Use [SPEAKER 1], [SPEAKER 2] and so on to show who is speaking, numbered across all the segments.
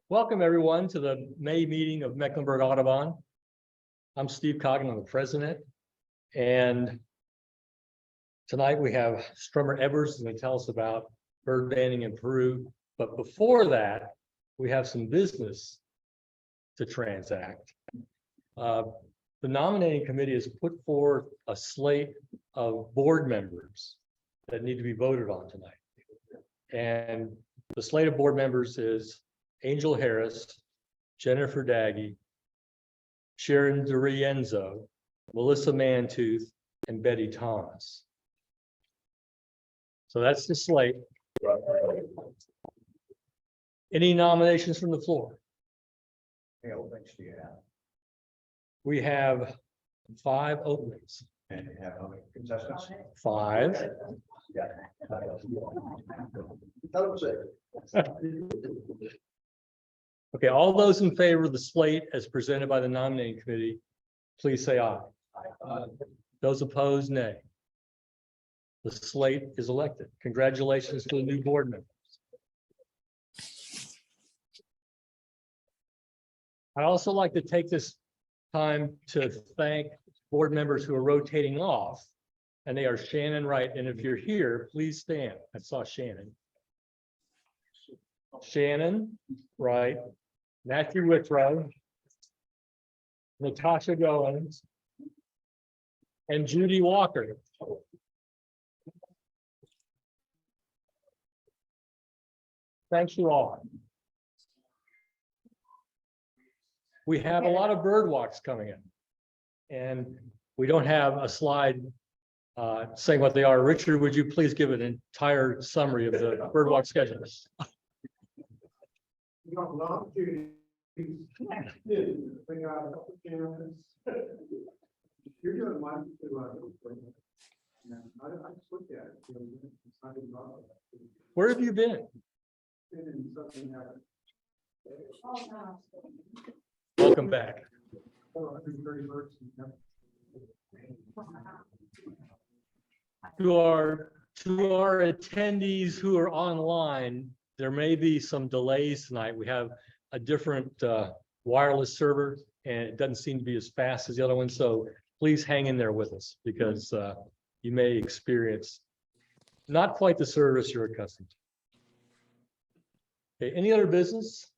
[SPEAKER 1] Welcome everyone to the May meeting of Mecklenburg Audubon. I'm Steve Coggin, I'm the president. And tonight we have Strummer Edwards who's going to tell us about bird banding in Peru. But before that, we have some business to transact. The nominating committee has put forth a slate of board members that need to be voted on tonight. And the slate of board members is Angel Harris, Jennifer Daggy, Sharon DiRienzo, Melissa Mantooth, and Betty Thomas. So that's the slate. Any nominations from the floor?
[SPEAKER 2] How many openings do you have?
[SPEAKER 1] We have 5 openings.
[SPEAKER 2] And you have how many contestants?
[SPEAKER 1] 5.
[SPEAKER 2] Yeah.
[SPEAKER 1] Okay, all those in favor of the slate as presented by the nominating committee, please say aye. Those opposed, nay. The slate is elected. Congratulations to the new board members. I'd also like to take this time to thank board members who are rotating off, and they are Shannon Wright. And if you're here, please stand. I saw Shannon. Shannon Wright, Matthew Withrow, Natasha Goins, and Judy Walker. Thanks you all. We have a lot of bird walks coming in, and we don't have a slide saying what they are. Richard, would you please give an entire summary of the bird walk schedule?
[SPEAKER 3] You're doing one to I just looked at it.
[SPEAKER 1] Where have you been? Welcome back. To our attendees who are online, there may be some delays tonight. We have a different wireless server, and it doesn't seem to be as fast as the other one. So please hang in there with us, because you may experience not quite the service you're accustomed to. Okay, any other business?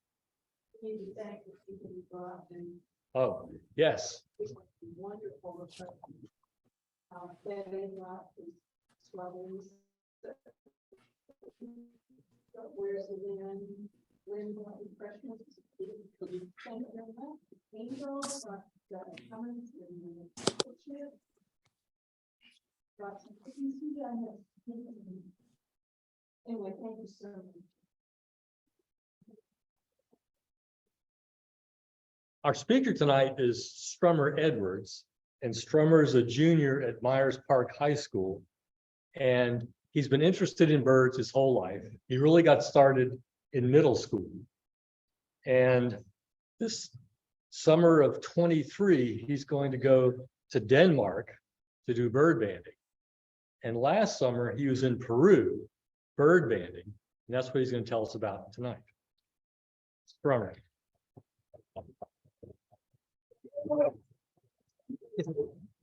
[SPEAKER 1] Oh, yes.
[SPEAKER 4] Wonderful. Where's the Lynn refreshments? Angels, Cummins, got some cookies. Anyway, thank you so much.
[SPEAKER 1] Our speaker tonight is Strummer Edwards, and Strummer is a junior at Myers Park High School, and he's been interested in birds his whole life. He really got started in middle school, and this summer of 23, he's going to go to Denmark to do bird banding. And last summer, he was in Peru bird banding, and that's what he's going to tell us about tonight. Strummer.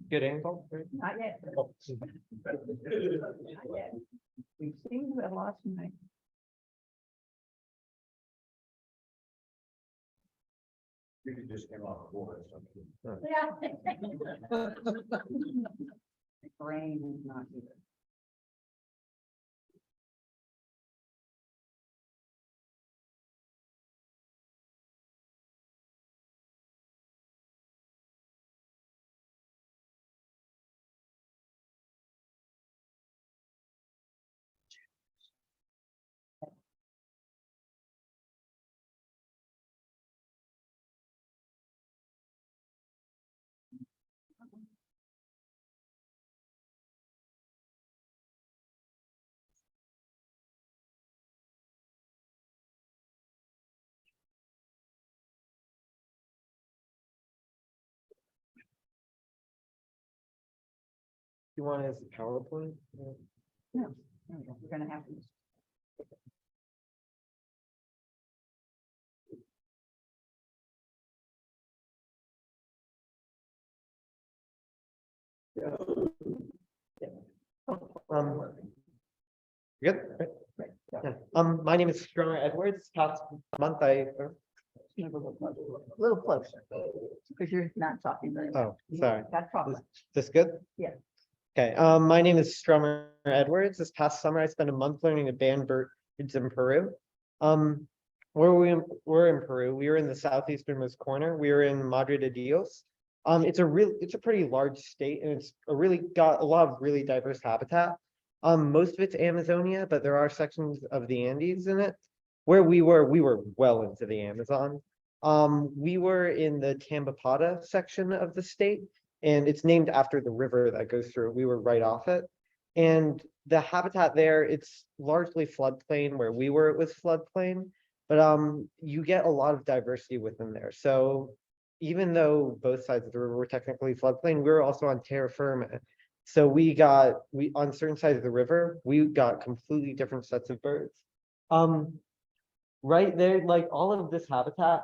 [SPEAKER 5] Good angle?
[SPEAKER 4] Not yet.
[SPEAKER 1] Oh.
[SPEAKER 4] Not yet.
[SPEAKER 5] We seem to have lost my.
[SPEAKER 2] You could just come off the board or something.
[SPEAKER 4] Yeah.
[SPEAKER 5] The brain is not here.
[SPEAKER 1] You want it as a PowerPoint?
[SPEAKER 5] No, there we go. We're gonna have to.
[SPEAKER 6] Good. Yeah. My name is Strummer Edwards. Past month
[SPEAKER 5] A little closer, because you're not talking very well.
[SPEAKER 6] oh, sorry.
[SPEAKER 5] Got problem.
[SPEAKER 6] This good?
[SPEAKER 5] Yeah.
[SPEAKER 6] Okay, my name is Strummer Edwards. This past summer, I spent a month learning to band birds in Peru. We're in Peru. We were in the southeasternmost corner. We were in Madre de Dios. It's a pretty large state, and it's really got a lot of really diverse habitat. Most of it's Amazonia, but there are sections of the Andes in it. Where we were well into the Amazon. We were in the Tambopata section of the state, and it's named after the river that goes through. We were right off it. And the habitat there, it's largely floodplain. Where we were, it was floodplain, but you get a lot of diversity within there. So even though both sides of the river were technically floodplain, we were also on terra firma. So we on certain sides of the river, we got completely different sets of birds. Right there, like all of this habitat,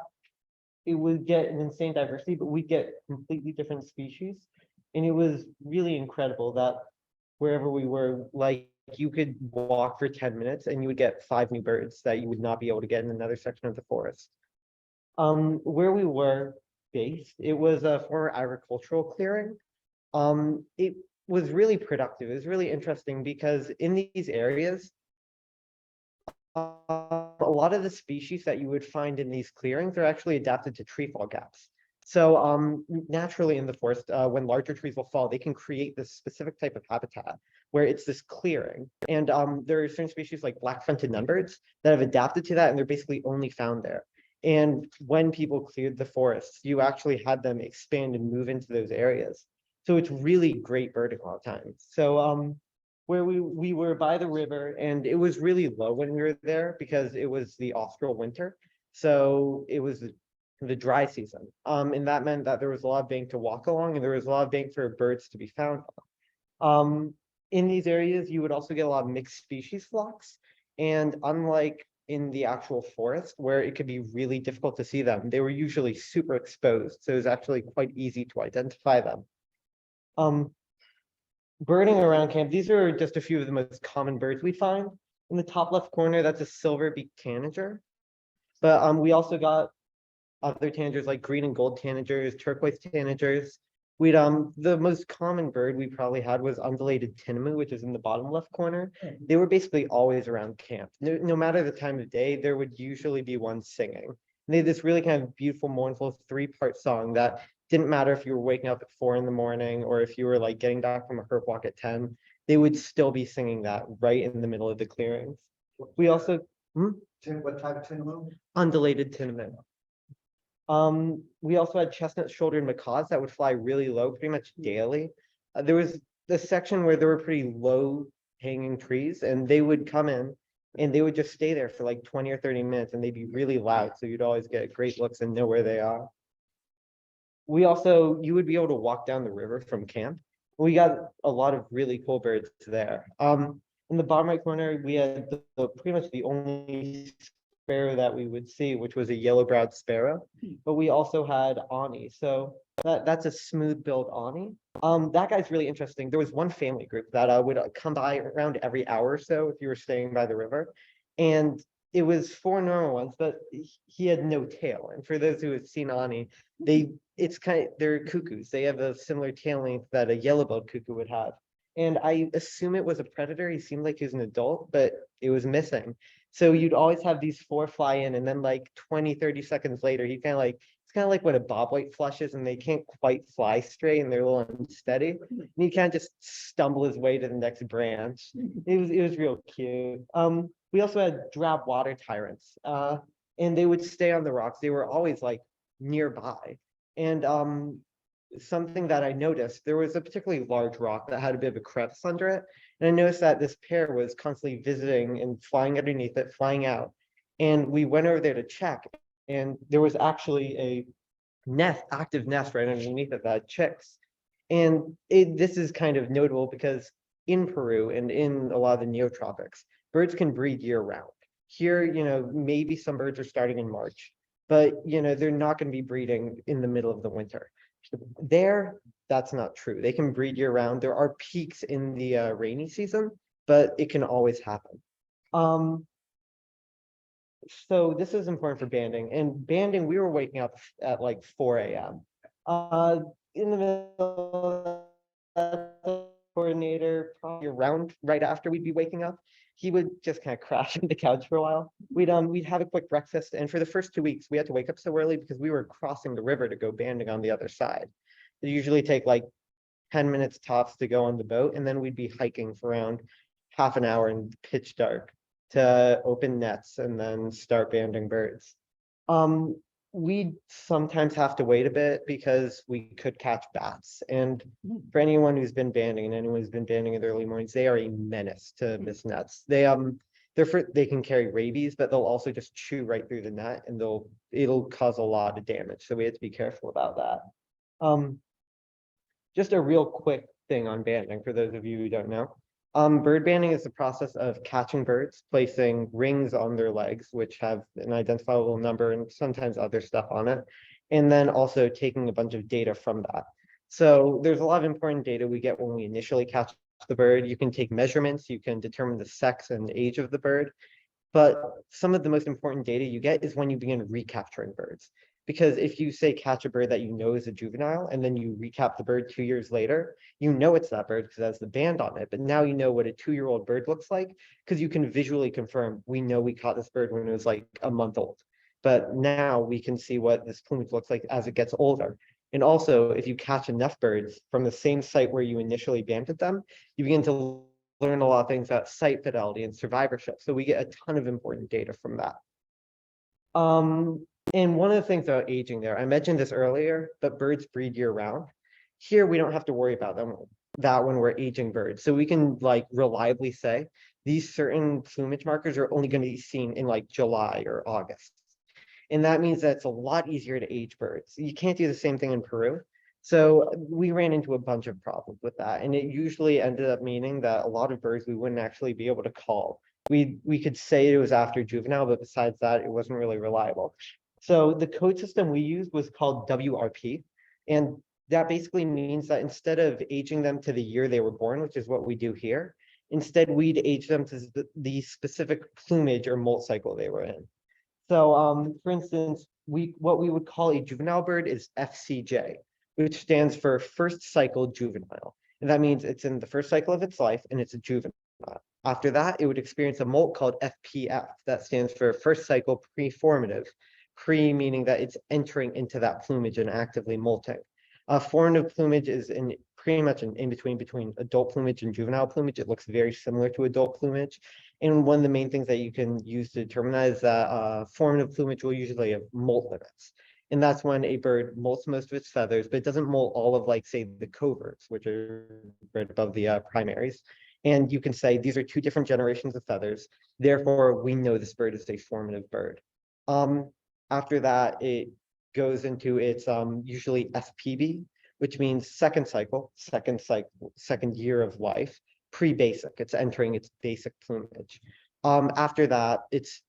[SPEAKER 6] it would get an insane diversity, but we get completely different species. And it was really incredible that wherever we were, like you could walk for 10 minutes and you would get 5 new birds that you would not be able to get in another section of the forest. Where we were based, it was a former agricultural clearing. It was really productive. It was really interesting because in these areas, a lot of the species that you would find in these clearings are actually adapted to tree fall gaps. So naturally in the forest, when larger trees will fall, they can create this specific type of habitat where it's this clearing. And there are certain species like black-fronted nunbirds that have adapted to that, and they're basically only found there. And when people cleared the forests, you actually had them expand and move into those areas. So it's really great birding a lot of times. So where we were by the river, and it was really low when we were there because it was the austral winter. So it was the dry season. And that meant that there was a lot of bank to walk along, and there was a lot of bank for birds to be found on. In these areas, you would also get a lot of mixed species flocks. And unlike in the actual forest, where it could be really difficult to see them, they were usually super exposed. So it was actually quite easy to identify them. Birding around camp, these are just a few of the most common birds we find. In the top left corner, that's a silver-beaked tanager. But we also got other tanagers like green and gold tanagers, turquoise tanagers. The most common bird we probably had was undulated tinamou, which is in the bottom left corner. They were basically always around camp. No matter the time of day, there would usually be one singing. And they had this really kind of beautiful, mournful 3-part song that didn't matter if you were waking up at 4 in the morning or if you were like getting back from a herp walk at 10, they would still be singing that right in the middle of the clearings. We also
[SPEAKER 2] What type of tinamou?
[SPEAKER 6] undulated tinamou. We also had chestnut-shouldered macaws that would fly really low pretty much daily. There was this section where there were pretty low hanging trees, and they would come in and they would just stay there for like 20 or 30 minutes, and they'd be really loud. So you'd always get great looks and know where they are. You would be able to walk down the river from camp. We got a lot of really cool birds there. In the bottom right corner, we had pretty much the only sparrow that we would see, which was a yellow-browed sparrow, but we also had Ani. So that's a smooth-billed Ani. That guy's really interesting. There was one family group that would come by around every hour or so if you were staying by the river, and it was 4 normal ones, but he had no tail. And for those who have seen Ani, they're cuckoos. They have a similar tail length that a yellow-billed cuckoo would have. And I assume it was a predator. He seemed like he was an adult, but it was missing. So you'd always have these 4 fly in, and then like 20, 30 seconds later, it's kind of like when a bobwhite flushes and they can't quite fly straight and they're a little unsteady. And he kind of just stumble his way to the next branch. It was real cute. We also had drab water tyrants, and they would stay on the rocks. They were always like nearby. And something that I noticed, there was a particularly large rock that had a bit of a crevice under it. And I noticed that this pair was constantly visiting and flying underneath it, flying out. And we went over there to check, and there was actually a active nest right underneath it that had chicks. And this is kind of notable because in Peru and in a lot of the neotropics, birds can breed year round. Here, maybe some birds are starting in March, but they're not going to be breeding in the middle of the winter. There, that's not true. They can breed year round. There are peaks in the rainy season, but it can always happen. So this is important for banding. And banding, we were waking up at like 4 a.m. In the middle of the coordinator, probably around right after we'd be waking up, he would just kind of crash on the couch for a while. We'd have a quick breakfast, and for the first 2 weeks, we had to wake up so early because we were crossing the river to go banding on the other side. It usually take like 10 minutes tops to go on the boat, and then we'd be hiking for around half an hour in pitch dark to open nets and then start banding birds. We sometimes have to wait a bit because we could catch bats. And for anyone who's been banding and anyone who's been banding in the early mornings, they are a menace to miss nets. They can carry rabies, but they'll also just chew right through the net, and it'll cause a lot of damage. So we have to be careful about that. Just a real quick thing on banding for those of you who don't know. Bird banding is the process of catching birds, placing rings on their legs, which have an identifiable number and sometimes other stuff on it, and then also taking a bunch of data from that. So there's a lot of important data we get when we initially catch the bird. You can take measurements, you can determine the sex and age of the bird, but some of the most important data you get is when you begin recapturing birds. Because if you say catch a bird that you know is a juvenile, and then you recap the bird 2 years later, you know it's that bird because it has the band on it. But now you know what a 2-year-old bird looks like because you can visually confirm, we know we caught this bird when it was like a month old. But now we can see what this plumage looks like as it gets older. And also, if you catch enough birds from the same site where you initially banded them, you begin to learn a lot of things about site fidelity and survivorship. So we get a ton of important data from that. And one of the things about aging there, I mentioned this earlier, but birds breed year round. Here, we don't have to worry about that when we're aging birds. So we can like reliably say these certain plumage markers are only going to be seen in like July or August. And that means that it's a lot easier to age birds. You can't do the same thing in Peru. So we ran into a bunch of problems with that. And it usually ended up meaning that a lot of birds we wouldn't actually be able to call. We could say it was after juvenile, but besides that, it wasn't really reliable. So the code system we used was called WRP. And that basically means that instead of aging them to the year they were born, which is what we do here, instead we'd age them to the specific plumage or molt cycle they were in. So for instance, what we would call a juvenile bird is FCJ, which stands for first cycle juvenile. And that means it's in the first cycle of its life and it's a juvenile. After that, it would experience a molt called FPF. That stands for first cycle preformative. Pre meaning that it's entering into that plumage and actively molting. Formative plumage is pretty much an in-between between adult plumage and juvenile plumage. It looks very similar to adult plumage. And one of the main things that you can use to determine that is that formative plumage will usually have molt limits. And that's when a bird molts most of its feathers, but it doesn't molt all of, like, say, the coverts, which are right above the primaries. And you can say these are 2 different generations of feathers. Therefore, we know this bird is a formative bird. After that, it goes into its usually FPB, which means second year of life, pre-basic. It's entering its basic plumage. After that, it's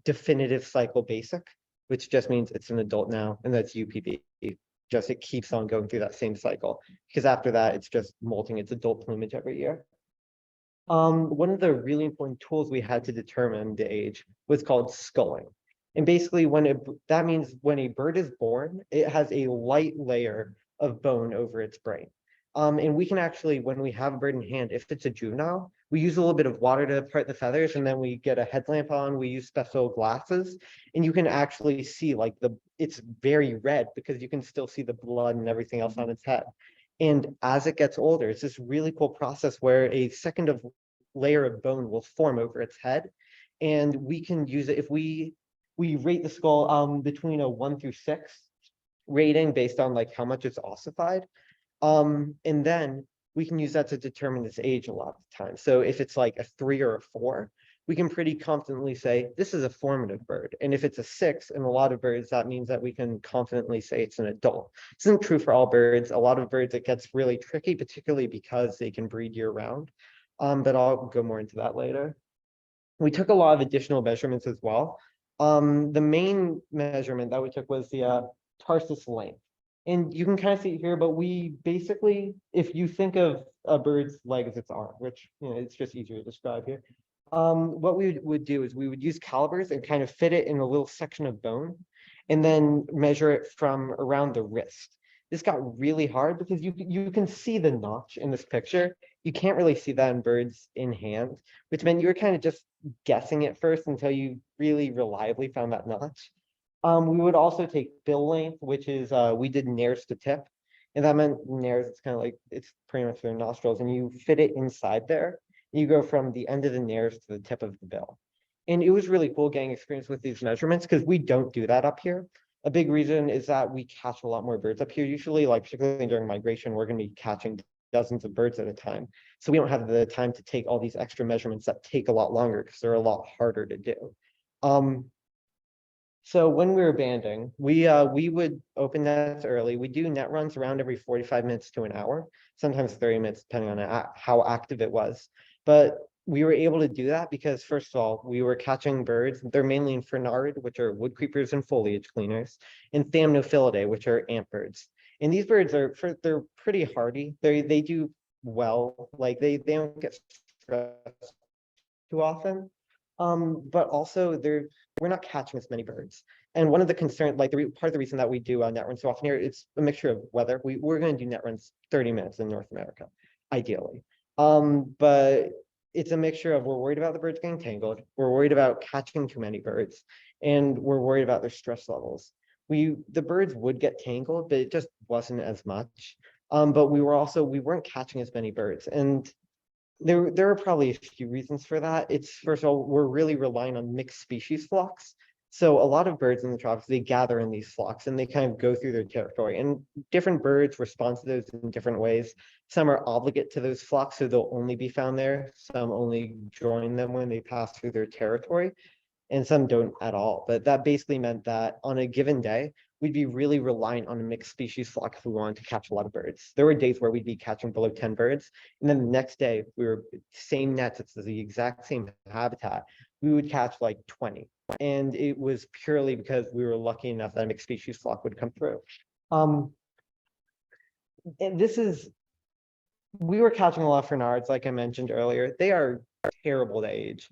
[SPEAKER 6] definitive cycle basic, which just means it's an adult now, and that's UPB. Just it keeps on going through that same cycle, because after that, it's just molting its adult plumage every year. One of the really important tools we had to determine the age was called sculling. And basically, that means when a bird is born, it has a light layer of bone over its brain. And we can actually, when we have a bird in hand, if it's a juvenile, we use a little bit of water to part the feathers, and then we get a headlamp on, we use special glasses, and you can actually see like it's very red because you can still see the blood and everything else on its head. And as it gets older, it's this really cool process where a second layer of bone will form over its head. And we can use it if we rate the skull between a 1 through 6 rating based on like how much it's ossified. And then we can use that to determine its age a lot of times. So if it's like a 3 or a 4, we can pretty confidently say this is a formative bird. And if it's a 6 in a lot of birds, that means that we can confidently say it's an adult. This isn't true for all birds. A lot of birds, it gets really tricky, particularly because they can breed year round. but I'll go more into that later. We took a lot of additional measurements as well. The main measurement that we took was the tarsus length. And you can kind of see it here, but we basically, if you think of a bird's leg as its arm, which, you know, it's just easier to describe here. What we would do is we would use calipers and kind of fit it in a little section of bone and then measure it from around the wrist. This got really hard because you can see the notch in this picture. You can't really see that in birds in hand, which meant you were kind of just guessing at first until you really reliably found that notch. We would also take bill length, which is we did nares to tip. And that meant nares, it's kind of like, it's pretty much their nostrils, and you fit it inside there. You go from the end of the nares to the tip of the bill. And it was really cool getting experience with these measurements because we don't do that up here. A big reason is that we catch a lot more birds up here. Usually, like particularly during migration, we're going to be catching dozens of birds at a time. So we don't have the time to take all these extra measurements that take a lot longer because they're a lot harder to do. So when we were banding, we would open nets early. We do net runs around every 45 minutes to an hour, sometimes 30 minutes, depending on how active it was. But we were able to do that because, first of all, we were catching birds. They're mainly in Fernard, which are wood creepers and foliage cleaners, and Thamnophilidae, which are ant birds. And these birds they're pretty hardy. They do well. Like they don't get stressed too often. But also we're not catching as many birds. And one of the concerns, like part of the reason that we do net runs so often here, it's a mixture of weather. We're going to do net runs 30 minutes in North America, ideally. But it's a mixture of we're worried about the birds getting tangled, we're worried about catching too many birds, and we're worried about their stress levels. The birds would get tangled, but it just wasn't as much. But we weren't catching as many birds. And there are probably a few reasons for that. It's, first of all, we're really relying on mixed species flocks. So a lot of birds in the tropics, they gather in these flocks and they kind of go through their territory, and different birds respond to those in different ways. Some are obligate to those flocks, so they'll only be found there. Some only join them when they pass through their territory, and some don't at all. But that basically meant that on a given day, we'd be really reliant on a mixed species flock if we wanted to catch a lot of birds. There were days where we'd be catching below 10 birds. And then the next day, we were same nets, it's the exact same habitat. We would catch like 20. And it was purely because we were lucky enough that a mixed species flock would come through. And we were catching a lot of Fernards, like I mentioned earlier. They are terrible to age.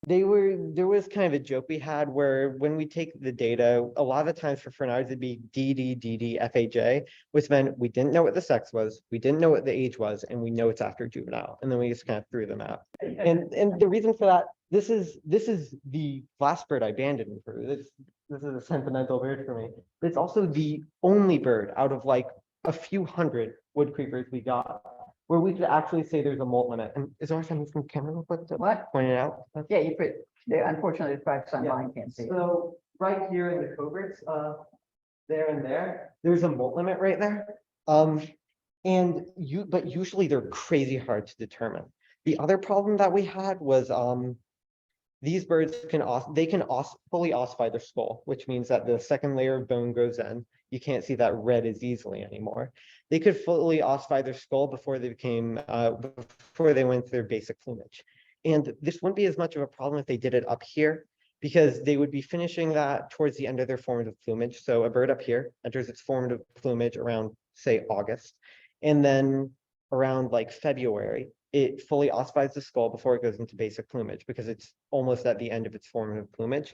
[SPEAKER 6] There was kind of a joke we had where when we take the data, a lot of the times for Fernards, it'd be DD, DD, FAJ, which meant we didn't know what the sex was, we didn't know what the age was, and we know it's after juvenile. And then we just kind of threw them out. And the reason for that, this is the last bird I abandoned in Peru. This is a sentimental bird for me. But it's also the only bird out of like a few hundred wood creepers we got where we could actually say there's a molt limit. And is there something from Cameron
[SPEAKER 5] What?
[SPEAKER 6] pointed out?
[SPEAKER 5] Yeah, unfortunately, the tracks online can't see it.
[SPEAKER 6] So right here in the coverts, there and there's a molt limit right there. But usually they're crazy hard to determine. The other problem that we had was these birds can fully ossify their skull, which means that the second layer of bone goes in. You can't see that red as easily anymore. They could fully ossify their skull before they went through their basic plumage. And this wouldn't be as much of a problem if they did it up here, because they would be finishing that towards the end of their formative plumage. So a bird up here enters its formative plumage around, say, August, and then around like February, it fully ossifies the skull before it goes into basic plumage because it's almost at the end of its formative plumage.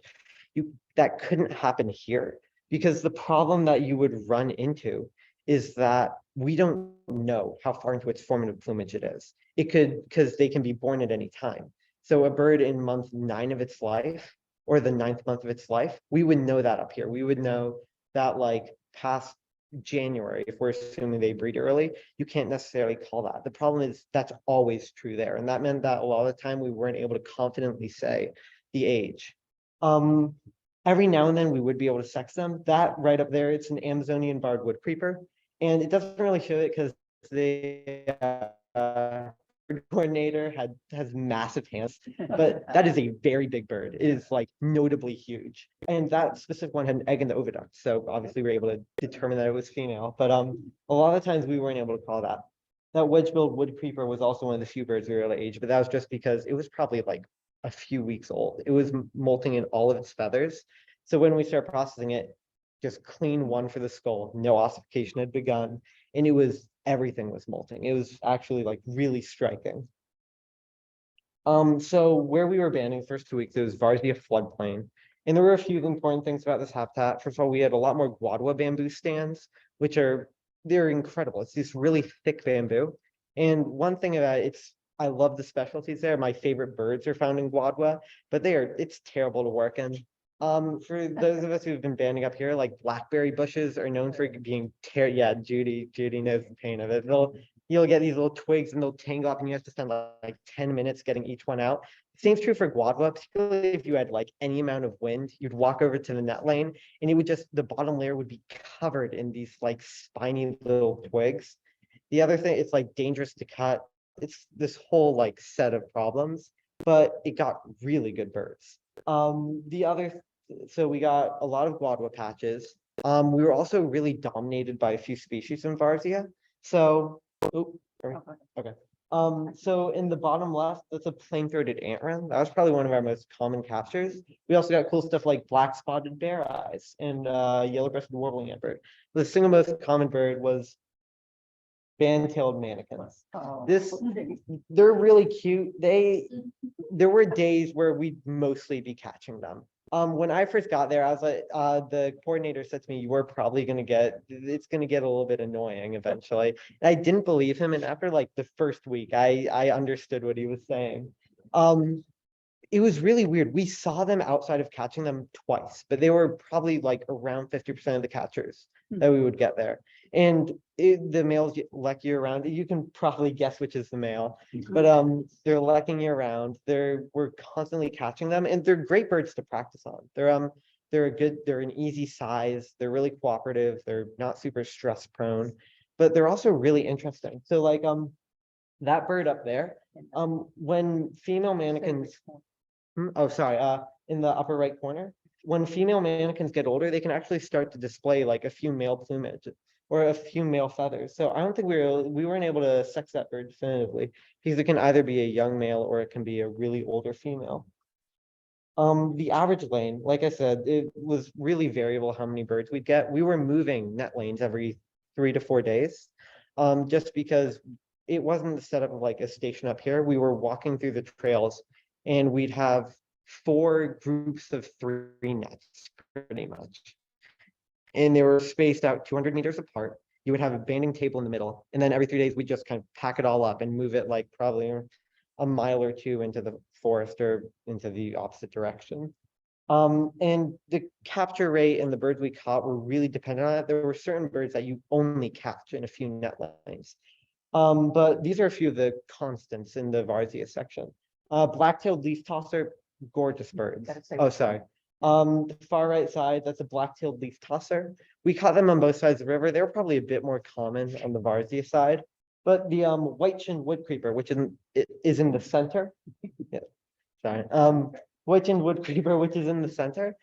[SPEAKER 6] That couldn't happen here because the problem that you would run into is that we don't know how far into its formative plumage it is. It could, because they can be born at any time. So a bird in month 9 of its life or the 9th month of its life, we would know that up here. We would know that like past January, if we're assuming they breed early, you can't necessarily call that. The problem is that's always true there. And that meant that a lot of the time we weren't able to confidently say the age. Every now and then we would be able to sex them. That right up there, it's an Amazonian barred wood creeper. And it doesn't really show it because the coordinator has massive hands, but that is a very big bird. It is like notably huge. And that specific one had an egg in the oviduct. So obviously we were able to determine that it was female, but a lot of times we weren't able to call that. That wedge-billed wood creeper was also one of the few birds we were able to age, but that was just because it was probably like a few weeks old. It was molting in all of its feathers. So when we started processing it, just clean one for the skull, no ossification had begun, and everything was molting. It was actually like really striking. So where we were banding the first 2 weeks, it was Varzea floodplain. And there were a few important things about this habitat. First of all, we had a lot more guadua bamboo stands, they're incredible. It's this really thick bamboo. And one thing about I love the specialties there. My favorite birds are found in guadua, but it's terrible to work in. For those of us who've been banding up here, like blackberry bushes are known for being yeah, Judy knows the pain of it. You'll get these little twigs and they'll tangle up and you have to spend like 10 minutes getting each one out. Same true for guadua, particularly if you had like any amount of wind, you'd walk over to the net lane and it would the bottom layer would be covered in these like spiny little twigs. The other thing, it's like dangerous to cut. It's this whole like set of problems, but it got really good birds. So we got a lot of guadua patches. We were also really dominated by a few species in Varzea. So, okay. So in the bottom left, that's a plain-throated antwren. That was probably one of our most common captures. We also got cool stuff like black-spotted bear eyes and yellow-breasted warbling antbird. The single most common bird was band-tailed manakins. They're really cute. There were days where we'd mostly be catching them. When I first got there, I was like, the coordinator said to me, it's gonna get a little bit annoying eventually. And I didn't believe him. And after like the first week, I understood what he was saying. It was really weird. We saw them outside of catching them twice, but they were probably like around 50% of the catchers that we would get there. And the males lek you around. You can probably guess which is the male, but they're lekking you around. We're constantly catching them, and they're great birds to practice on. They're an easy size. They're really cooperative. They're not super stress prone, but they're also really interesting. So like that bird up there, when female manakins, in the upper right corner, when female manakins get older, they can actually start to display like a few male plumage or a few male feathers. So I don't think we weren't able to sex that bird definitively, because it can either be a young male or it can be a really older female. The average lane, like I said, it was really variable how many birds we'd get. We were moving net lanes every 3 to 4 days, just because it wasn't the setup of like a station up here. We were walking through the trails and we'd have 4 groups of 3 nets pretty much. And they were spaced out 200 meters apart. You would have a banding table in the middle. And then every 3 days, we just kind of pack it all up and move it like probably a mile or 2 into the forest or into the opposite direction. And the capture rate and the birds we caught were really dependent on it. There were certain birds that you only catch in a few net lanes. But these are a few of the constants in the Varzea section. Black-tailed leaf tosser, gorgeous birds. Oh, sorry. The far right side, that's a black-tailed leaf tosser. We caught them on both sides of the river. They were probably a bit more common on the Varzea side. But the white-chinned wood creeper, which is in the center. Yeah, sorry. White-chinned wood creeper, which is in the center.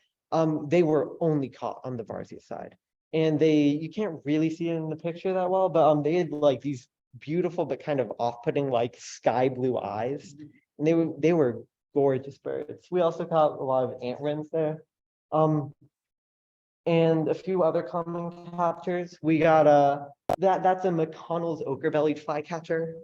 [SPEAKER 6] They were only caught on the Varzea side. And you can't really see it in the picture that well, but they had like these beautiful but kind of off-putting like sky blue eyes. And they were gorgeous birds. We also caught a lot of antwrens there. And a few other common captures. We got that's a McConnell's ochre-bellied flycatcher.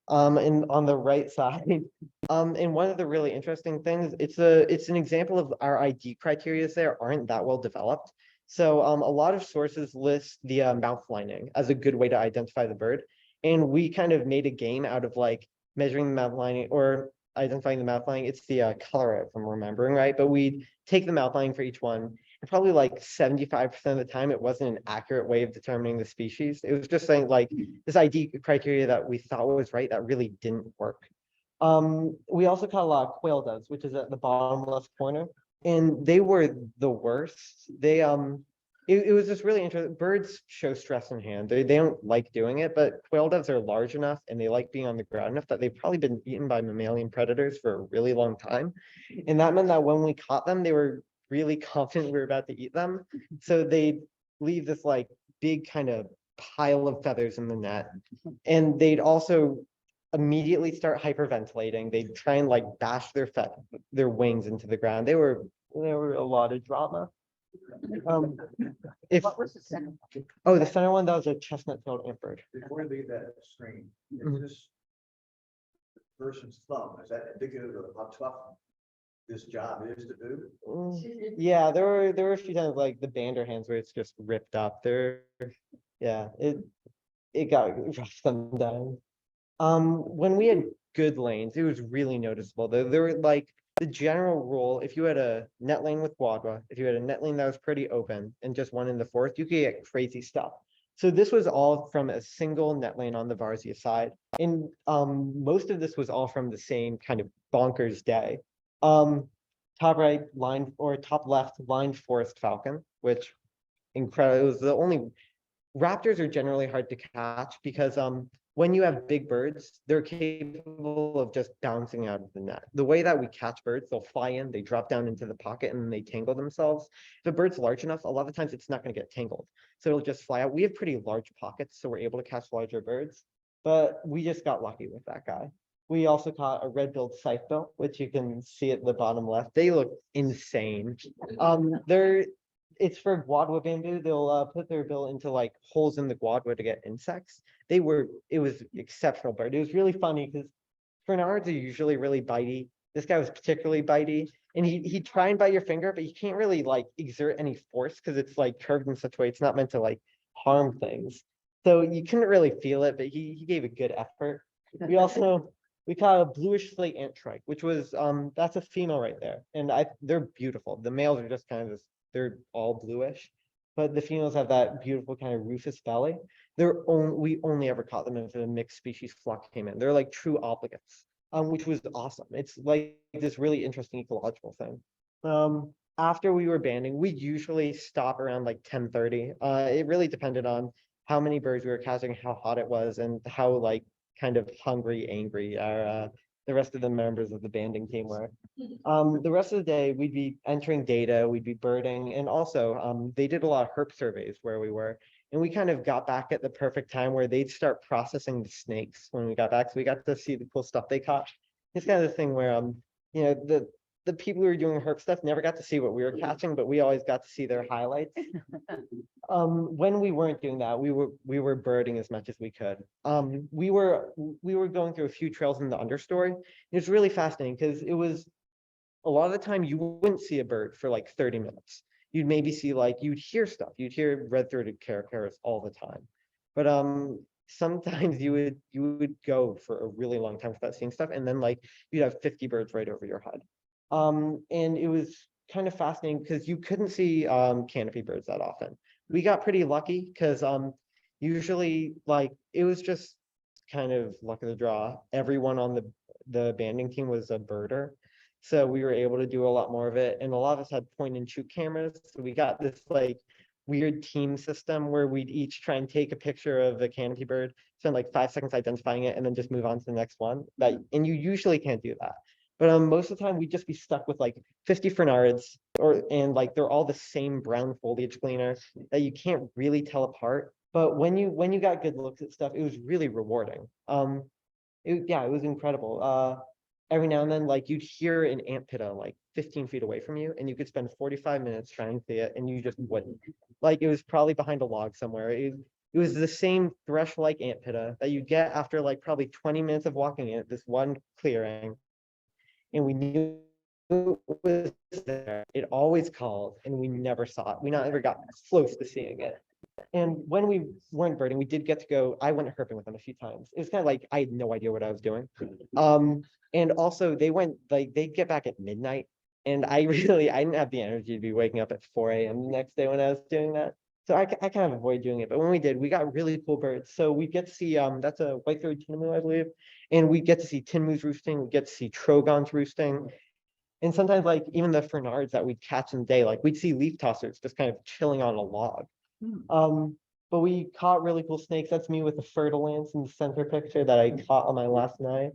[SPEAKER 6] And on the right side. And one of the really interesting things, it's an example of our ID criteria there aren't that well developed. So a lot of sources list the mouth lining as a good way to identify the bird. And we kind of made a game out of like measuring the mouth lining or identifying the mouth lining. It's the color, if I'm remembering right, but we'd take the mouth lining for each one. And probably like 75% of the time, it wasn't an accurate way of determining the species. It was just saying like this ID criteria that we thought was right, that really didn't work. We also caught a lot of quail doves, which is at the bottom left corner. And they were the worst. It was just really interesting. Birds show stress in hand. They don't like doing it, but quail doves are large enough and they like being on the ground enough that they've probably been eaten by mammalian predators for a really long time. And that meant that when we caught them, they were really confident we were about to eat them. So they'd leave this like big kind of pile of feathers in the net. And they'd also immediately start hyperventilating. They'd try and like bash their wings into the ground. There were a lot of drama. If
[SPEAKER 5] What was the center?
[SPEAKER 6] oh, the center one, that was a chestnut-tailed antbird.
[SPEAKER 2] Before you leave that screen,
[SPEAKER 6] Mhm.
[SPEAKER 2] is this person's thumb, is that indicative of how tough this job is to do?
[SPEAKER 6] Yeah, there were a few times like the bander hands where it's just ripped up. Yeah, it got rough sometimes. When we had good lanes, it was really noticeable. There were like the general rule, if you had a net lane with Guadua, if you had a net lane that was pretty open and just one in the fourth, you could get crazy stuff. So this was all from a single net lane on the Varzea side. And most of this was all from the same kind of bonkers day. Top right line or top left lined forest falcon, which incredible. It was the only raptors are generally hard to catch because when you have big birds, they're capable of just bouncing out of the net. The way that we catch birds, they'll fly in, they drop down into the pocket, and then they tangle themselves. If a bird's large enough, a lot of times it's not going to get tangled. So it'll just fly out. We have pretty large pockets, so we're able to catch larger birds, but we just got lucky with that guy. We also caught a red-billed scythebill, which you can see at the bottom left. They look insane. It's for Guadua bamboo. They'll put their bill into like holes in the Guadua to get insects. It was exceptional bird. It was really funny because Bernards are usually really bitey. This guy was particularly bitey, and he'd try and bite your finger, but you can't really like exert any force because it's like curved in such a way it's not meant to like harm things. So you couldn't really feel it, but he gave a good effort. We caught a bluish slate ant shrike, which was that's a female right there, and they're beautiful. The males are just kind of they're all bluish, but the females have that beautiful kind of rufous belly. We only ever caught them if a mixed species flock came in. They're like true obligates, which was awesome. It's like this really interesting ecological thing. After we were banding, we'd usually stop around like 10:30. It really depended on how many birds we were catching, how hot it was, and how like kind of hungry, angry our the rest of the members of the banding team were. The rest of the day, we'd be entering data, we'd be birding, and also they did a lot of herp surveys where we were, and we kind of got back at the perfect time where they'd start processing the snakes when we got back, so we got to see the cool stuff they caught. It's kind of the thing where you know, the people who were doing herp stuff never got to see what we were catching, but we always got to see their highlights. When we weren't doing that, we were birding as much as we could. We were going through a few trails in the understory. It was really fascinating because it was a lot of the time you wouldn't see a bird for like 30 minutes. You'd maybe see like you'd hear stuff. You'd hear red-throated caracaras all the time, but sometimes you would go for a really long time without seeing stuff, and then like you'd have 50 birds right over your head. And it was kind of fascinating because you couldn't see canopy birds that often. We got pretty lucky because usually like it was just kind of luck of the draw. Everyone on the banding team was a birder, so we were able to do a lot more of it, and a lot of us had point and shoot cameras, so we got this like weird team system where we'd each try and take a picture of a canopy bird, spend like 5 seconds identifying it, and then just move on to the next one. And you usually can't do that. But most of the time we'd just be stuck with like 50 Fernards, and like they're all the same brown foliage gleaner that you can't really tell apart. But when you got good looks at stuff, it was really rewarding. It was incredible. Every now and then, like you'd hear an ant pitta like 15 feet away from you, and you could spend 45 minutes trying to see it, and you just wouldn't. Like it was probably behind a log somewhere. It was the same thrush-like ant pitta that you'd get after like probably 20 minutes of walking in this one clearing. And we knew it was there. It always called, and we never saw it. We never got close to seeing it. And when we weren't birding, we did get to go. I went herping with them a few times. It was kind of like I had no idea what I was doing. And also they'd get back at midnight, and I didn't have the energy to be waking up at 4 a.m. the next day when I was doing that. So I kind of avoid doing it. But when we did, we got really cool birds. So we get to see that's a white-throated tinamou, I believe. And we get to see tinamous roosting, we get to see trogons roosting. And sometimes like even the Fernards that we'd catch in the day, like we'd see leaf tossers just kind of chilling on a log. But we caught really cool snakes. That's me with the fertile lance in the center picture that I caught on my last night.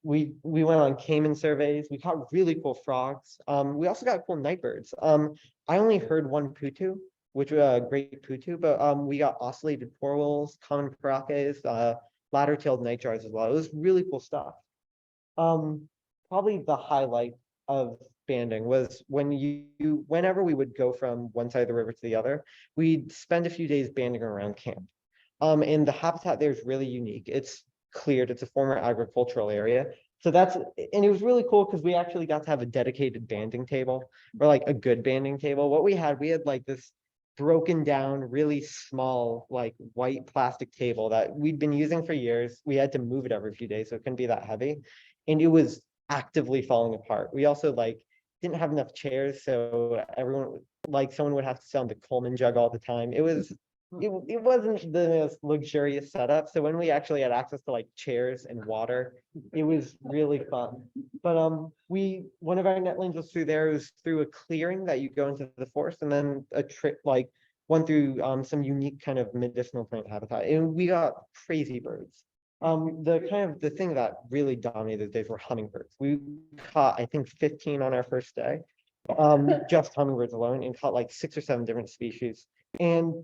[SPEAKER 6] We went on caiman surveys. We caught really cool frogs. We also got cool nightbirds. I only heard one putu, which were great putu, but we got ocellated porwals, common paraques, ladder-tailed nightjars as well. It was really cool stuff. Probably the highlight of banding was whenever we would go from one side of the river to the other, we'd spend a few days banding around camp. And the habitat there is really unique. It's cleared, it's a former agricultural area. So and it was really cool because we actually got to have a dedicated banding table, or like a good banding table. What we had like this broken down, really small, like white plastic table that we'd been using for years. We had to move it every few days, so it couldn't be that heavy. And it was actively falling apart. We also didn't have enough chairs, so everyone, someone would have to sit on the Coleman jug all the time. It wasn't the most luxurious setup. So when we actually had access to chairs and water, it was really fun. But one of our net lanes was through there. It was through a clearing that you go into the forest, and then a trip one through some unique kind of medicinal plant habitat. And we got crazy birds. The thing that really dominated those days were hummingbirds. We caught, I think, 15 on our first day. Just hummingbirds alone, and caught 6 or 7 different species. And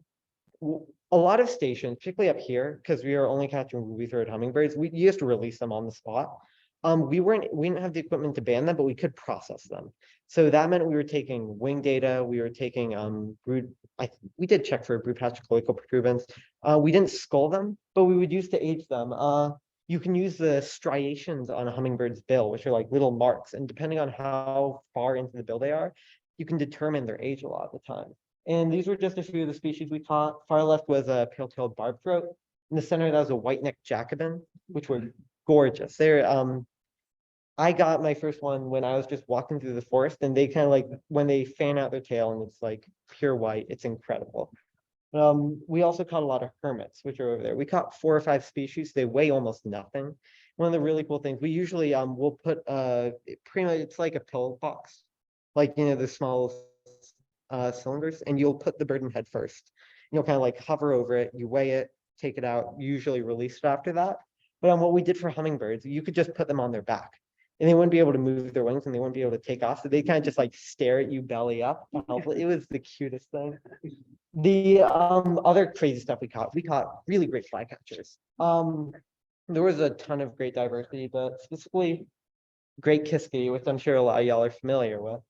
[SPEAKER 6] a lot of stations, particularly up here, because we are only catching ruby-throated hummingbirds, we used to release them on the spot. We didn't have the equipment to ban them, but we could process them. So that meant we were taking wing data, we were taking we did check for brood patch cloacal protuberance. We didn't skull them, but we would use to age them. You can use the striations on a hummingbird's bill, which are little marks, and depending on how far into the bill they are, you can determine their age a lot of the time. And these were just a few of the species we caught. Far left was a pale-tailed barbthroat. In the center, that was a white-necked Jacobin, which were gorgeous. I got my first one when I was just walking through the forest, and they kind of when they fan out their tail and it's pure white, it's incredible. We also caught a lot of hermits, which are over there. We caught 4 or 5 species. They weigh almost nothing. One of the really cool things, we usually will put pretty much, it's like a pill box, the small cylinders, and you'll put the bird in head first. You'll kind of hover over it, you weigh it, take it out, usually release it after that. But what we did for hummingbirds, you could just put them on their back, and they wouldn't be able to move their wings, and they wouldn't be able to take off. So they kind of just stare at you belly up. It was the cutest thing. The other crazy stuff we caught really great flycatchers. There was a ton of great diversity, but specifically great kiskadee, which I'm sure a lot of y'all are familiar with.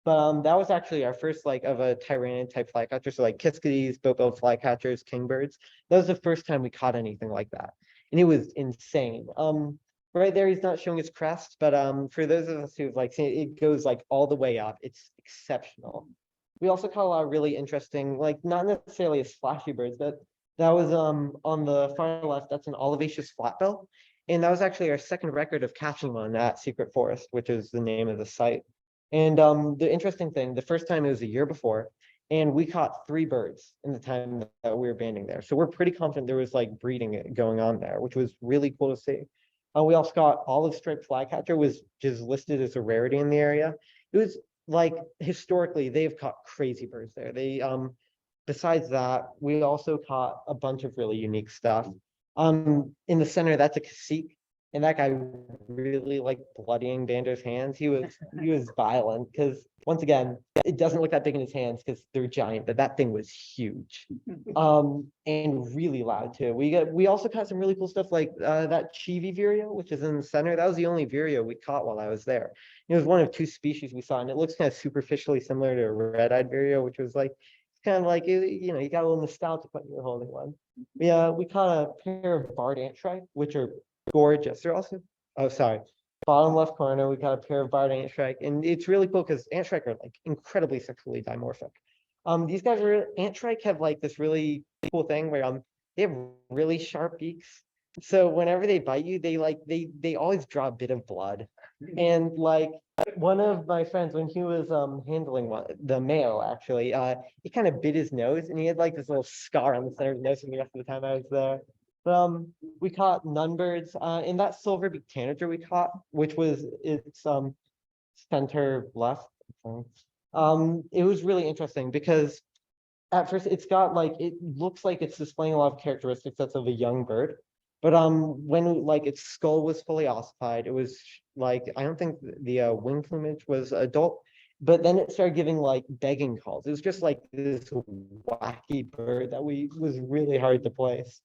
[SPEAKER 6] But that was actually our first of a Tyranid type flycatcher. So kiskadees, boat-billed flycatchers, kingbirds. That was the first time we caught anything like that. And it was insane. Right there, he's not showing his crest, but for those of us who've seen it, it goes all the way up. It's exceptional. We also caught a lot of really interesting, not necessarily as flashy birds, but that was on the far left, that's an olivaceous flatbill. And that was actually our second record of catching one at Secret Forest, which is the name of the site. And the interesting thing, the first time it was a year before, and we caught 3 birds in the time that we were banding there. So we're pretty confident there was breeding going on there, which was really cool to see. We also got olive striped flycatcher, was just listed as a rarity in the area. It was historically, they've caught crazy birds there. They besides that, we also caught a bunch of really unique stuff. In the center, that's a cacique. And that guy really bloodying Bander's hands. He was violent because, once again, it doesn't look that big in his hands because they're giant, but that thing was huge. And really loud too. We also caught some really cool stuff that chivi vireo, which is in the center. That was the only vireo we caught while I was there. It was one of 2 species we saw, and it looks kind of superficially similar to a red-eyed vireo, which was kind of you got a little nostalgia when you're holding one. We caught a pair of barred antshrike, which are gorgeous. They're also, bottom left corner, we got a pair of barred antshrike, and it's really cool because antshrike are incredibly sexually dimorphic. These guys antshrike have this really cool thing where they have really sharp beaks. So whenever they bite you, they always draw a bit of blood. And one of my friends, when he was handling the male, actually, he kind of bit his nose, and he had this little scar on the center of his nose for the rest of the time I was there. We caught nunbirds, and that silver-beaked tanager we caught, which was its center left. It was really interesting because at first it's got it looks like it's displaying a lot of characteristics that's of a young bird, but when its skull was fully ossified, it was I don't think the wing plumage was adult, But then it started giving like begging calls. It was just like this wacky bird that was really hard to place.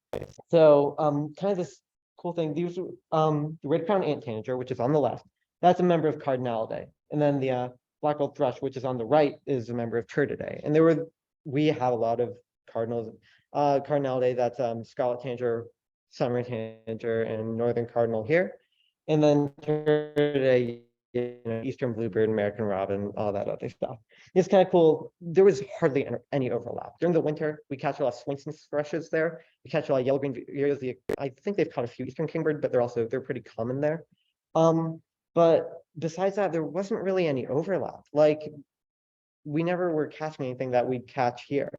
[SPEAKER 6] So kind of this cool thing. These the red-crowned ant tanager, which is on the left, that's a member of Cardinalidae. And then the black-billed thrush, which is on the right, is a member of Turdidae. And we have a lot of cardinals. Cardinalidae, that's scarlet tanager, summer tanager, and northern cardinal here. And then Turdidae, Eastern bluebird, American robin, all that other stuff. It's kind of cool. There was hardly any overlap. During the winter, we catch a lot of Swainson's thrushes there. We catch a lot of yellow-green vireos. I think they've caught a few Eastern kingbird, but they're pretty common there. But besides that, there wasn't really any overlap. Like, we never were catching anything that we'd catch here.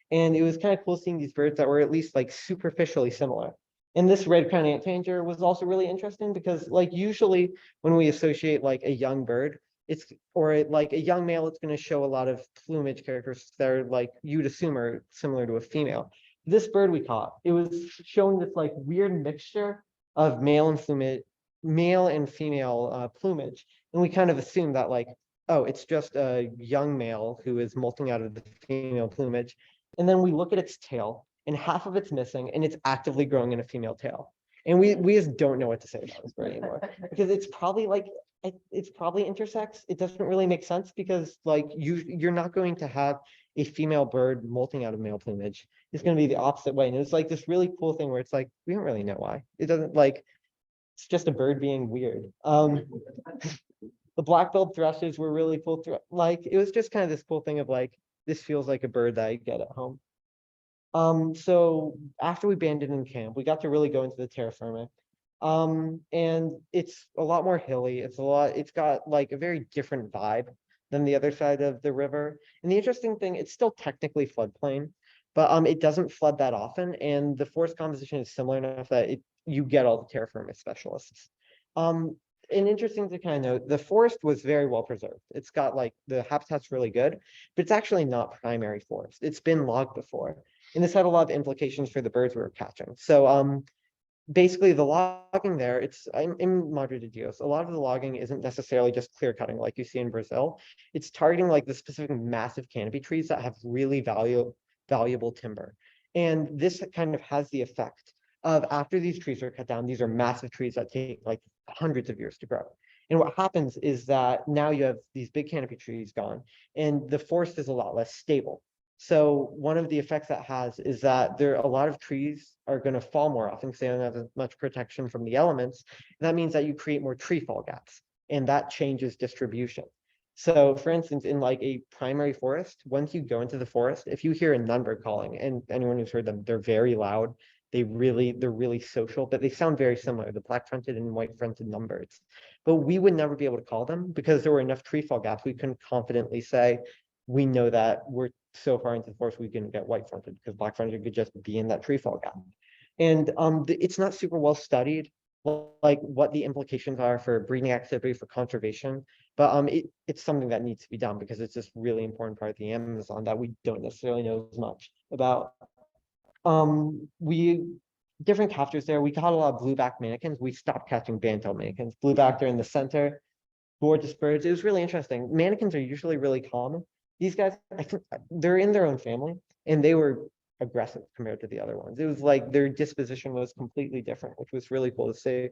[SPEAKER 6] And it was kind of cool seeing these birds that were at least like superficially similar. And this red-crowned ant tanager was also really interesting because like usually when we associate like a young bird, like a young male, it's going to show a lot of plumage characteristics that are like you'd assume are similar to a female. This bird we caught, it was showing this like weird mixture of male and female plumage. And we kind of assumed that like, oh, it's just a young male who is molting out of the female plumage. And then we look at its tail, and half of it's missing, and it's actively growing in a female tail. And we just don't know what to say about this bird anymore because it's probably intersex. It doesn't really make sense because like you're not going to have a female bird molting out of male plumage. It's going to be the opposite way. And it's like this really cool thing where it's like we don't really know why. It doesn't like it's just a bird being weird. The black-billed thrushes were really cool. Like it was just kind of this cool thing of like this feels like a bird that I get at home. So after we abandoned in camp, we got to really go into the terra firma. And it's a lot more hilly. It's got like a very different vibe than the other side of the river. And the interesting thing, it's still technically floodplain, but it doesn't flood that often. And the forest composition is similar enough that you get all the terra firma specialists. And interesting to kind of note, the forest was very well preserved. It's got like the habitat's really good, but it's actually not primary forest. It's been logged before. And this had a lot of implications for the birds we were catching. So basically the logging there, in Madre de Dios, a lot of the logging isn't necessarily just clear cutting like you see in Brazil. It's targeting like the specific massive canopy trees that have really valuable timber. And this kind of has the effect of after these trees are cut down, these are massive trees that take like hundreds of years to grow. And what happens is that now you have these big canopy trees gone and the forest is a lot less stable. So one of the effects that has is that a lot of trees are going to fall more often because they don't have as much protection from the elements. And that means that you create more tree fall gaps and that changes distribution. So for instance, in like a primary forest, once you go into the forest, if you hear a nunbird calling, and anyone who's heard them, they're very loud. They're really social, but they sound very similar, the black-fronted and white-fronted nunbirds. But we would never be able to call them because there were enough tree fall gaps. We couldn't confidently say, we know that we're so far into the forest, we can get white-fronted because black-fronted could just be in that tree fall gap. And it's not super well studied, like what the implications are for breeding activity, for conservation, but it's something that needs to be done because it's this really important part of the Amazon that we don't necessarily know as much about. Different captures there. We caught a lot of blueback manakins. We stopped catching band-tailed manakins. Blueback are in the center, gorgeous birds. It was really interesting. Manakins are usually really calm. These guys, I think they're in their own family and they were aggressive compared to the other ones. It was like their disposition was completely different, which was really cool to see.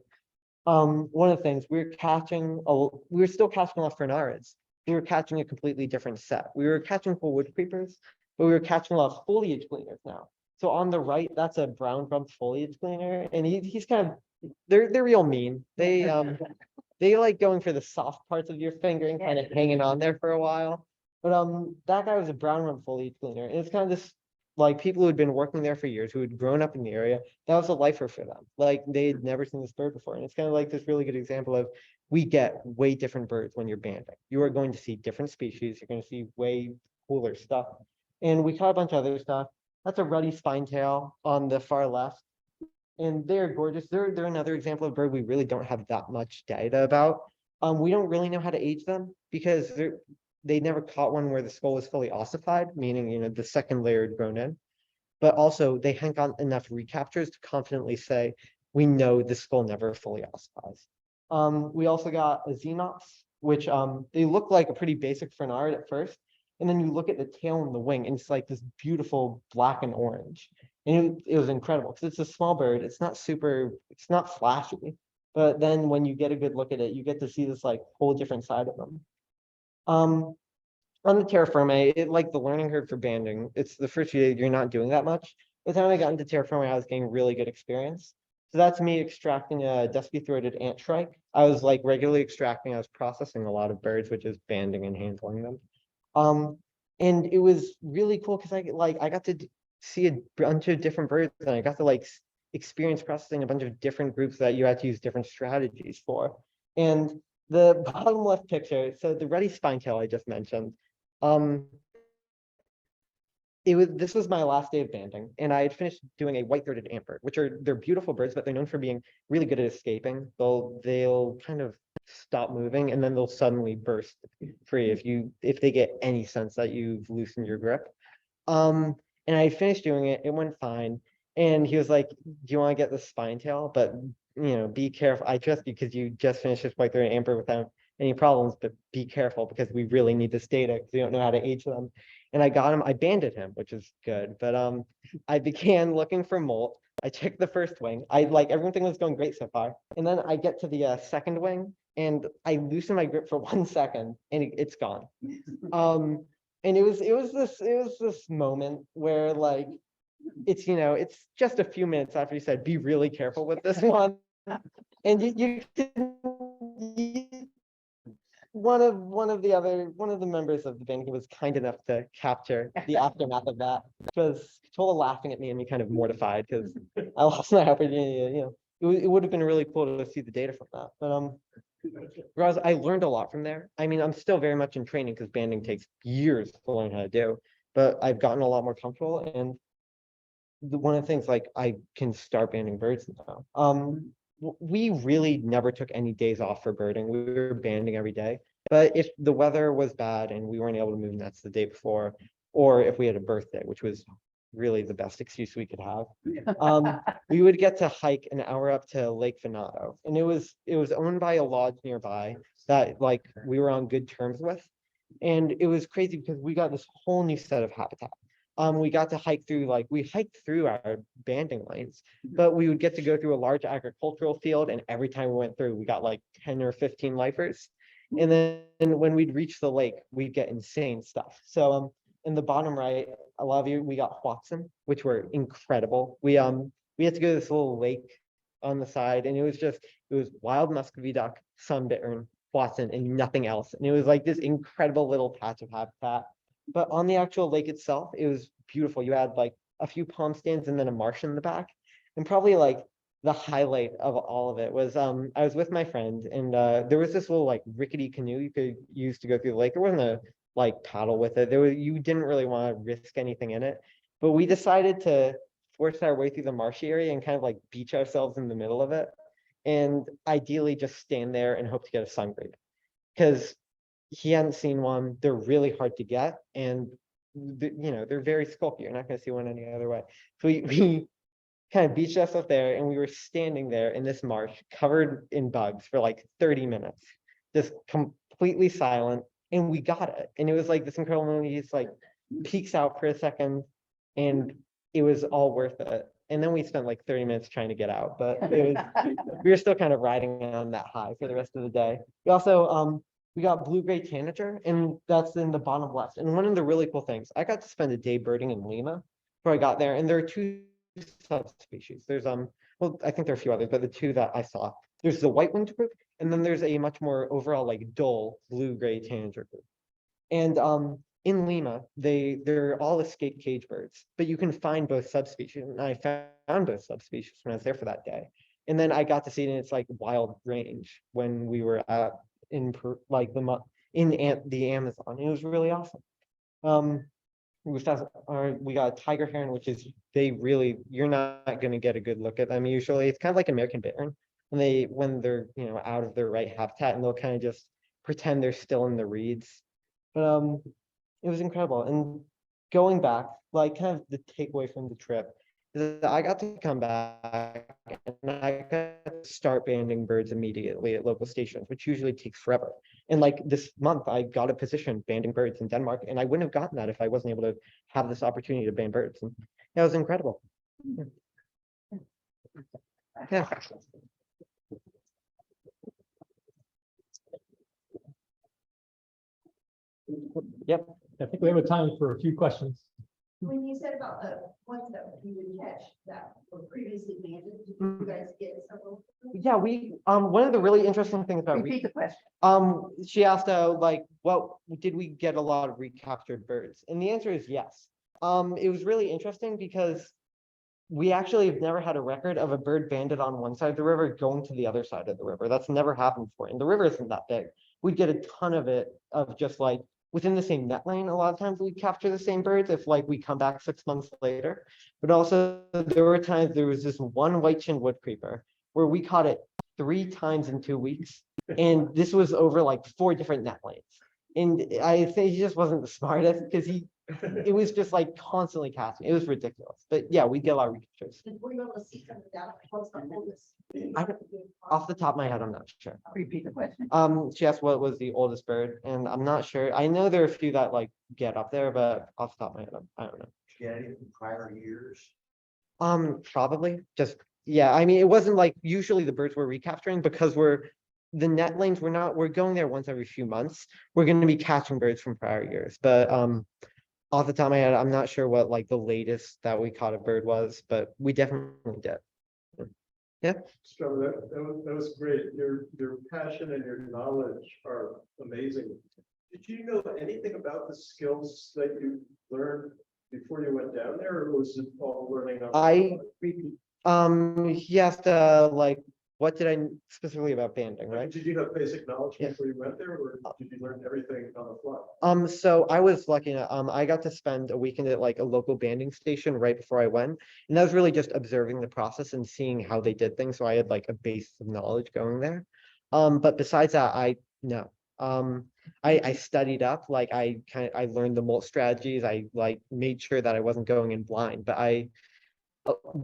[SPEAKER 6] One of the things we were still catching a lot of fernarids. We were catching a completely different set. We were catching full wood creepers, but we were catching a lot of foliage gleaners now. So on the right, that's a brown rump foliage gleaner, and he's kind of they're real mean. They like going for the soft parts of your finger and kind of hanging on there for a while. But that guy was a brown rump foliage gleaner, and it's kind of this like people who had been working there for years, who had grown up in the area. That was a lifer for them. Like they'd never seen this bird before, and it's kind of like this really good example of we get way different birds when you're banding. You are going to see different species. You're going to see way cooler stuff, and we caught a bunch of other stuff. That's a ruddy spinetail on the far left. And they're gorgeous. They're another example of bird we really don't have that much data about. We don't really know how to age them because they never caught one where the skull was fully ossified, meaning the second layer had grown in. But also they hadn't got enough recaptures to confidently say, we know the skull never fully ossifies. We also got a xenops, which they look like a pretty basic Fernard at first. And then you look at the tail and the wing, and it's like this beautiful black and orange. And it was incredible because it's a small bird. It's not flashy. But then when you get a good look at it, you get to see this like whole different side of them. On the terra firma, like the learning curve for banding, it's the first few days you're not doing that much. By the time I got into terra firma, I was getting really good experience. So that's me extracting a dusky-throated ant shrike. I was like regularly extracting, I was processing a lot of birds, which is banding and handling them. And it was really cool because I got to see a bunch of different birds, and I got to like experience processing a bunch of different groups that you had to use different strategies for. And the bottom left picture, so the ruddy spine tail I just mentioned, this was my last day of banding, and I had finished doing a white-throated antbird, they're beautiful birds, but they're known for being really good at escaping. They'll kind of stop moving, and then they'll suddenly burst free if they get any sense that you've loosened your grip. And I finished doing it, it went fine. And he was like, do you want to get the spine tail? But be careful. I trust you because you just finished this white-throated antbird without any problems, but be careful because we really need this data because we don't know how to age them. And I got him, I banded him, which is good. But I began looking for molt. I checked the first wing. Everything was going great so far. And then I get to the second wing and I loosen my grip for 1 second and it's gone. And it was this moment where like, it's just a few minutes after you said, be really careful with this one. And one of the members of the band was kind enough to capture the aftermath of that, which was Tola laughing at me and me kind of mortified because I lost my opportunity. It would have been really cool to see the data from that. But whereas I learned a lot from there. I mean, I'm still very much in training because banding takes years to learn how to do, but I've gotten a lot more comfortable. And one of the things, like, I can start banding birds now. We really never took any days off for birding. We were banding every day. But if the weather was bad and we weren't able to move nets the day before, or if we had a birthday, which was really the best excuse we could have, we would get to hike an hour up to Lake Venado. And it was owned by a lodge nearby that like we were on good terms with. And it was crazy because we got this whole new set of habitat. We got to hike through, we hiked through our banding lanes, but we would get to go through a large agricultural field. And every time we went through, we got like 10 or 15 lifers. And then when we'd reach the lake, we'd get insane stuff. So in the bottom right, a lot of you, we got Watson, which were incredible. We had to go to this little lake on the side, and it was wild muscovy duck, sunbittern, Watson, and nothing else. And it was like this incredible little patch of habitat. But on the actual lake itself, it was beautiful. You had like a few palm stands and then a marsh in the back. And probably like the highlight of all of it was I was with my friend, and there was this little like rickety canoe you could use to go through the lake. There wasn't a like paddle with it. You didn't really want to risk anything in it. But we decided to force our way through the marshy area and kind of like beach ourselves in the middle of it. And ideally just stand there and hope to get a sungreed. Because he hadn't seen one. They're really hard to get, and they're very skulky. You're not going to see one any other way. So we kind of beached us up there, and we were standing there in this marsh covered in bugs for like 30 minutes, just completely silent. And we got it. And it was like this incredible moment. He just like peeks out for a second, and it was all worth it. And then we spent like 30 minutes trying to get out, but we were still kind of riding on that high for the rest of the day. We also we got blue-gray tanager, and that's in the bottom left. And one of the really cool things, I got to spend a day birding in Lima before I got there, and there are two subspecies. There's well, I think there are a few others, but the two that I saw, there's the white-winged group, and then there's a much more overall like dull blue-gray tanager group. And in Lima, they're all escaped cage birds, but you can find both subspecies, and I found both subspecies when I was there for that day. And then I got to see it in its like wild range when we were in the Amazon. It was really awesome. We got tiger heron, which is you're not going to get a good look at them usually. It's kind of like American bittern, when they're out of their right habitat, and they'll kind of just pretend they're still in the reeds. But it was incredible. And going back, like kind of the takeaway from the trip is that I got to come back and I got to start banding birds immediately at local stations, which usually takes forever. And like this month, I got a position banding birds in Denmark, and I wouldn't have gotten that if I wasn't able to have this opportunity to band birds. And that was incredible. Yeah. Yep.
[SPEAKER 1] I think we have time for a few questions.
[SPEAKER 4] When you said about the ones that you would catch that were previously banded, did you guys get several?
[SPEAKER 6] Yeah, one of the really interesting things about
[SPEAKER 5] Repeat the question.
[SPEAKER 6] she asked like, well, did we get a lot of recaptured birds? And the answer is yes. It was really interesting because we actually have never had a record of a bird banded on one side of the river going to the other side of the river. That's never happened before. And the river isn't that big. We'd get a ton of it of just like within the same net lane. A lot of times we capture the same birds if like we come back 6 months later. But also there were times there was this one white-chinned wood creeper where we caught it 3 times in 2 weeks. And this was over like 4 different net lanes. And I think he just wasn't the smartest because it was just like constantly casting. It was ridiculous. But yeah, we get a lot of recaptures.
[SPEAKER 4] Were you able to see some of that? What's the oldest?
[SPEAKER 6] Off the top of my head, I'm not sure.
[SPEAKER 5] Repeat the question.
[SPEAKER 6] She asked what was the oldest bird, and I'm not sure. I know there are a few that like get up there, but off the top of my head, I don't know.
[SPEAKER 2] Yeah, any from prior years.
[SPEAKER 6] Probably just, yeah, I mean, it wasn't like usually the birds we're recapturing because the net lanes, we're going there once every few months. We're going to be catching birds from prior years, but off the top of my head, I'm not sure what like the latest that we caught a bird was, but we definitely did. Yeah.
[SPEAKER 3] Strummer, that was great. Your passion and your knowledge are amazing. Did you know anything about the skills that you learned before you went down there, or was it all learning?
[SPEAKER 6] He asked like, what did I specifically about banding, right?
[SPEAKER 3] Did you have basic knowledge
[SPEAKER 6] Yeah.
[SPEAKER 3] before you went there, or did you learn everything on the fly?
[SPEAKER 6] So I was lucky enough, I got to spend a weekend at like a local banding station right before I went. And that was really just observing the process and seeing how they did things. So I had like a base of knowledge going there. But besides that, I studied up, like I learned the molt strategies. I like made sure that I wasn't going in blind, but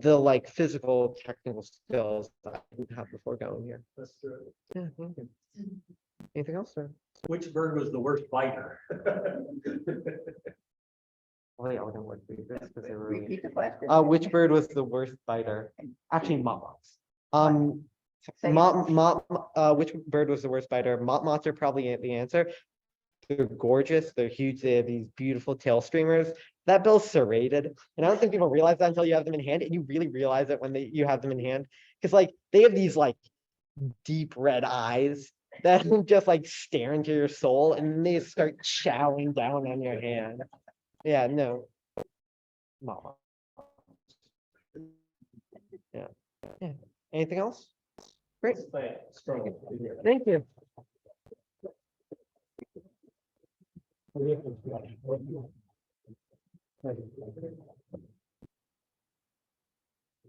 [SPEAKER 6] the like physical technical skills that I didn't have before going here.
[SPEAKER 3] That's true.
[SPEAKER 6] Yeah, thank you. Anything else, sir?
[SPEAKER 1] Which bird was the worst biter?
[SPEAKER 6] Oh, yeah, we're gonna work through this because they were really-
[SPEAKER 5] Repeat the question.
[SPEAKER 6] which bird was the worst biter? Actually, mott-motts.
[SPEAKER 5] Say it.
[SPEAKER 6] Which bird was the worst biter? Mott-motts are probably the answer. They're gorgeous. They're huge. They have these beautiful tail streamers. That bill's serrated, and I don't think people realize that until you have them in hand, and you really realize it when you have them in hand, because like they have these like deep red eyes that just like stare into your soul, and they start chowing down on your hand. Yeah, no. Mama. Yeah. Yeah. Anything else? Great. Thank you.
[SPEAKER 1] I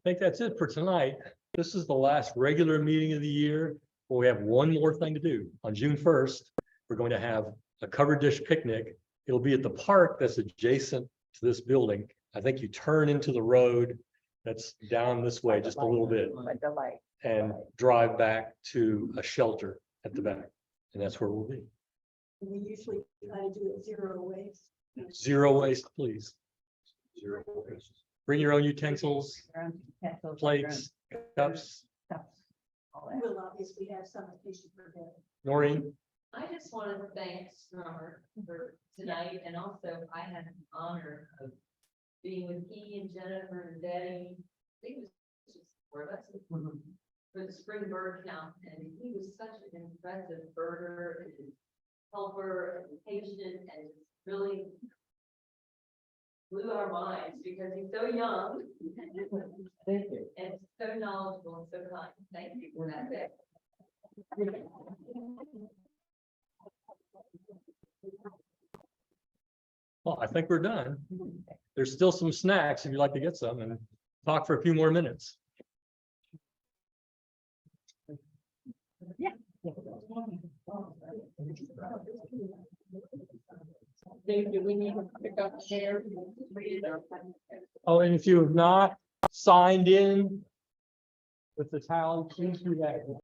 [SPEAKER 1] think that's it for tonight. This is the last regular meeting of the year. But we have one more thing to do. On June 1st, we're going to have a covered dish picnic. It'll be at the park that's adjacent to this building. I think you turn into the road that's down this way just a little bit
[SPEAKER 5] Like the light.
[SPEAKER 1] and drive back to a shelter at the back. And that's where we'll be.
[SPEAKER 4] We usually try to do it 0 waste.
[SPEAKER 1] Zero waste, please.
[SPEAKER 2] Zero waste.
[SPEAKER 1] Bring your own utensils, plates, cups.
[SPEAKER 5] All that.
[SPEAKER 4] We'll obviously have some patient for that.
[SPEAKER 1] Noreen,
[SPEAKER 7] I just wanted to thank Strummer for tonight, and also I had the honor of being with he and Jennifer and Betty. I think it was just 4 of us for the spring bird count, and he was such an impressive birder and helper and patient, and really blew our minds because he's so young.
[SPEAKER 6] Thank you.
[SPEAKER 7] And so knowledgeable and so kind. Thank you for that.
[SPEAKER 1] well, I think we're done. There's still some snacks if you'd like to get some and talk for a few more minutes.
[SPEAKER 7] Dave, do we need to pick up chairs?
[SPEAKER 1] Oh, and if you have not signed in with the town, please do that.